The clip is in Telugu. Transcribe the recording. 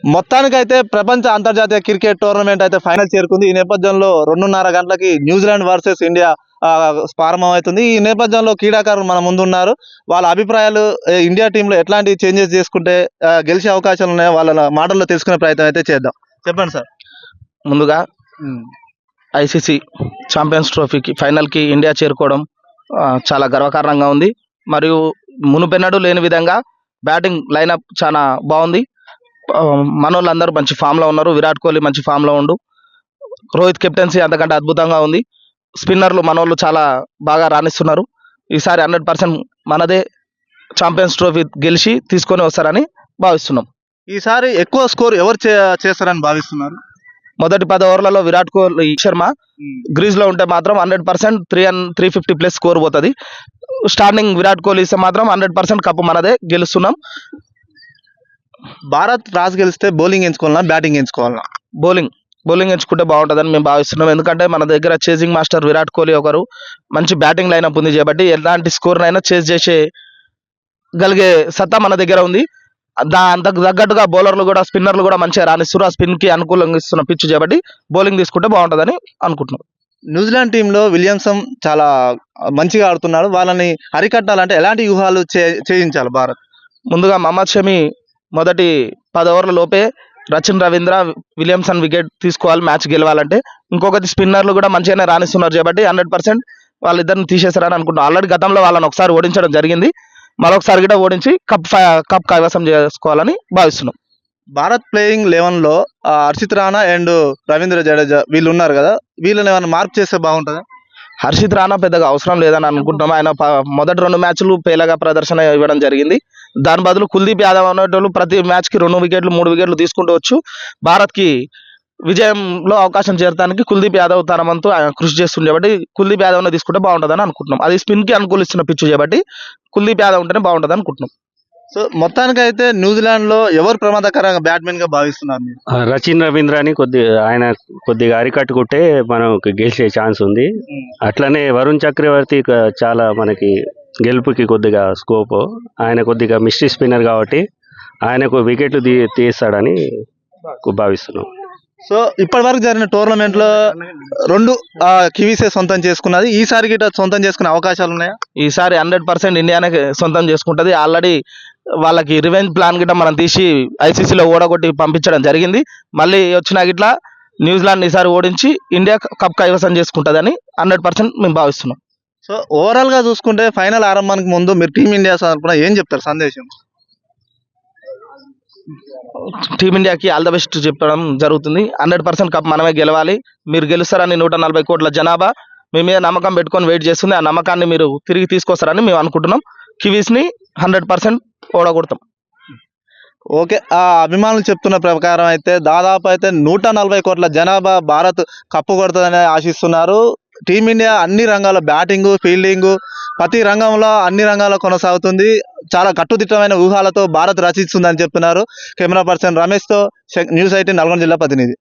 మొత్తానికైతే ప్రపంచ అంతర్జాతీయ క్రికెట్ టోర్నమెంట్ అయితే ఫైనల్ చేరుకుంది. ఈ నేపథ్యంలో 2:30 గంటలకి న్యూజిలాండ్ వర్సెస్ ఇండియా ప్రారంభమవుతుంది. ఈ నేపథ్యంలో క్రీడాకారులు మన ముందు ఉన్నారు. వాళ్ళ అభిప్రాయాలు ఇండియా టీంలో ఎట్లాంటి చేంజెస్ చేసుకుంటే గెలిచే అవకాశాలు ఉన్నాయో వాళ్ళ మాటల్లో తెలుసుకునే ప్రయత్నం అయితే చేద్దాం. చెప్పండి సార్. ముందుగా ఐసీసీ ఛాంపియన్స్ ట్రోఫీకి ఫైనల్కి ఇండియా చేరుకోవడం చాలా గర్వకారణంగా ఉంది. మరియు మునుపెన్నడూ లేని విధంగా బ్యాటింగ్ లైనప్ చాలా బాగుంది. మనోళ్ళందరూ మంచి ఫామ్లో ఉన్నారు. విరాట్ కోహ్లీ మంచి ఫామ్లో ఉండు. రోహిత్ కెప్టెన్సీ అంతకంటే అద్భుతంగా ఉంది. స్పిన్నర్లు మనోళ్ళు చాలా బాగా రాణిస్తున్నారు. ఈసారి 100% మనదే ఛాంపియన్స్ ట్రోఫీ గెలిచి తీసుకొని వస్తారని భావిస్తున్నాం. ఈసారి ఎక్కువ స్కోర్ ఎవరు చేస్తారని భావిస్తున్నారు? మొదటి 10 ఓవర్లలో విరాట్ కోహ్లీ శర్మ గ్రీజ్ లో ఉంటే మాత్రం 100% 350+ స్కోర్ పోతుంది. స్టార్టింగ్ విరాట్ కోహ్లీ ఇస్తే మాత్రం 100% కప్పు మనదే, గెలుస్తున్నాం. భారత్ టాస్ గెలిస్తే బౌలింగ్ ఎంచుకోవాలన్నా బ్యాటింగ్ ఎంచుకోవాలన్నా? బౌలింగ్ ఎంచుకుంటే బాగుంటుందని మేము భావిస్తున్నాం. ఎందుకంటే మన దగ్గర చేజింగ్ మాస్టర్ విరాట్ కోహ్లీ ఒకరు, మంచి బ్యాటింగ్ లైనప్ ఉంది కాబట్టి ఎలాంటి స్కోర్నైనా చేజ్ చేసే గలిగే సత్తా మన దగ్గర ఉంది. అంతకు తగ్గట్టుగా బౌలర్లు కూడా, స్పిన్నర్లు కూడా మంచిగా రాణిస్తారు. ఆ స్పిన్ కి అనుకూలంగా ఇస్తున్న పిచ్ కాబట్టి బౌలింగ్ తీసుకుంటే బాగుంటుందని అనుకుంటున్నాం. న్యూజిలాండ్ టీంలో విలియమ్సన్ చాలా మంచిగా ఆడుతున్నాడు. వాళ్ళని అరికట్టాలంటే ఎలాంటి వ్యూహాలు చేయించాలి భారత్? ముందుగా మహమ్మద్ షమి మొదటి 10 ఓవర్ల లోపే రచిన్ రవీంద్ర, విలియమ్సన్ వికెట్ తీసుకోవాలి మ్యాచ్ గెలవాలంటే. ఇంకొకటి స్పిన్నర్లు కూడా మంచిగానే రాణిస్తున్నారు కాబట్టి 100% వాళ్ళిద్దరిని తీసేస్తారని అనుకుంటున్నాం. ఆల్రెడీ గతంలో వాళ్ళని ఒకసారి ఓడించడం జరిగింది. మరొకసారి కూడా ఓడించి కప్ కైవసం చేసుకోవాలని భావిస్తున్నాం. భారత్ ప్లేయింగ్ 11లో హర్షిత్ రాణా అండ్ రవీంద్ర జడేజా వీళ్ళు ఉన్నారు కదా, వీళ్ళని ఏమైనా మార్పు చేస్తే బాగుంటుందా? హర్షిత్ రాణా పెద్దగా అవసరం లేదని అనుకుంటున్నాం. ఆయన మొదటి 2 మ్యాచ్లు పేలగా ప్రదర్శన ఇవ్వడం జరిగింది. దాని బదులు కుల్దీప్ యాదవ్ అనేటోళ్ళు ప్రతి మ్యాచ్కి 2 వికెట్లు 3 వికెట్లు తీసుకుంటూ వచ్చు. భారత్కి విజయంలో అవకాశం చేరడానికి కుల్దీప్ యాదవ్ తన వంతు కృషి చేస్తుంది కాబట్టి కుల్దీప్ యాదవ్ని తీసుకుంటే బాగుంటుందని అనుకుంటున్నాం. అది స్పిన్కి అనుకూలిస్తున్న పిచ్చు కాబట్టి కుల్దీప్ యాదవ్ ఉంటేనే బాగుంటుంది అనుకుంటున్నాం. సో మొత్తానికైతే న్యూజిలాండ్ లో ఎవరు ప్రమాదకరంగా బ్యాట్స్మెన్ గా భావిస్తున్నారు? రచిన్ రవీంద్ర అని ఆయన కొద్దిగా అరికట్టుకుంటే మనం గెలిచే ఛాన్స్ ఉంది. అట్లనే వరుణ్ చక్రవర్తి చాలా మనకి గెలుపుకి కొద్దిగా స్కోప్. ఆయన కొద్దిగా మిస్టరీ స్పిన్నర్ కాబట్టి ఆయనకు వికెట్లు తీస్తాడని భావిస్తున్నాం. సో ఇప్పటి వరకు జరిగిన టోర్నమెంట్ లో 2 కివీసే సొంతం చేసుకున్నది. ఈసారి గిట్ట సొంతం చేసుకునే అవకాశాలు ఉన్నాయా? ఈసారి 100% ఇండియానే సొంతం చేసుకుంటుంది. ఆల్రెడీ వాళ్ళకి రివెంజ్ ప్లాన్ గిట్ట మనం తీసి ఐసీసీలో ఓడగొట్టి పంపించడం జరిగింది. మళ్ళీ వచ్చినా గిట్లా న్యూజిలాండ్ ఈసారి ఓడించి ఇండియా కప్ కైవసం చేసుకుంటుందని 100% మేము భావిస్తున్నాం. సో ఓవరాల్ గా చూసుకుంటే ఫైనల్ ఆరంభానికి ముందు మీరు టీమిండియా తరపున ఏం చెప్తారు సందేశం? టీమిండియాకి ఆల్ ద బెస్ట్ చెప్పడం జరుగుతుంది. 100% కప్ మనమే గెలవాలి. మీరు గెలుస్తారని 140 కోట్ల జనాభా మీ మీద నమ్మకం పెట్టుకొని వెయిట్ చేస్తుంది. ఆ నమ్మకాన్ని మీరు తిరిగి తీసుకొస్తారని మేము అనుకుంటున్నాం. కివీస్ని 100% ఓడగొడతాం. ఓకే, ఆ అభిమానులు చెప్తున్న ప్రకారం అయితే దాదాపు అయితే 140 కోట్ల జనాభా భారత్ కప్పు కొడుతుందని ఆశిస్తున్నారు. టీమిండియా అన్ని రంగాల్లో బ్యాటింగ్, ఫీల్డింగ్, ప్రతి రంగంలో అన్ని రంగాల్లో కొనసాగుతుంది. చాలా కట్టుదిట్టమైన ఊహాలతో భారత్ రచిస్తుందని చెప్తున్నారు. కెమెరా పర్సన్ రమేష్తో న్యూస్ 18 నల్గొండ జిల్లా ప్రతినిధి.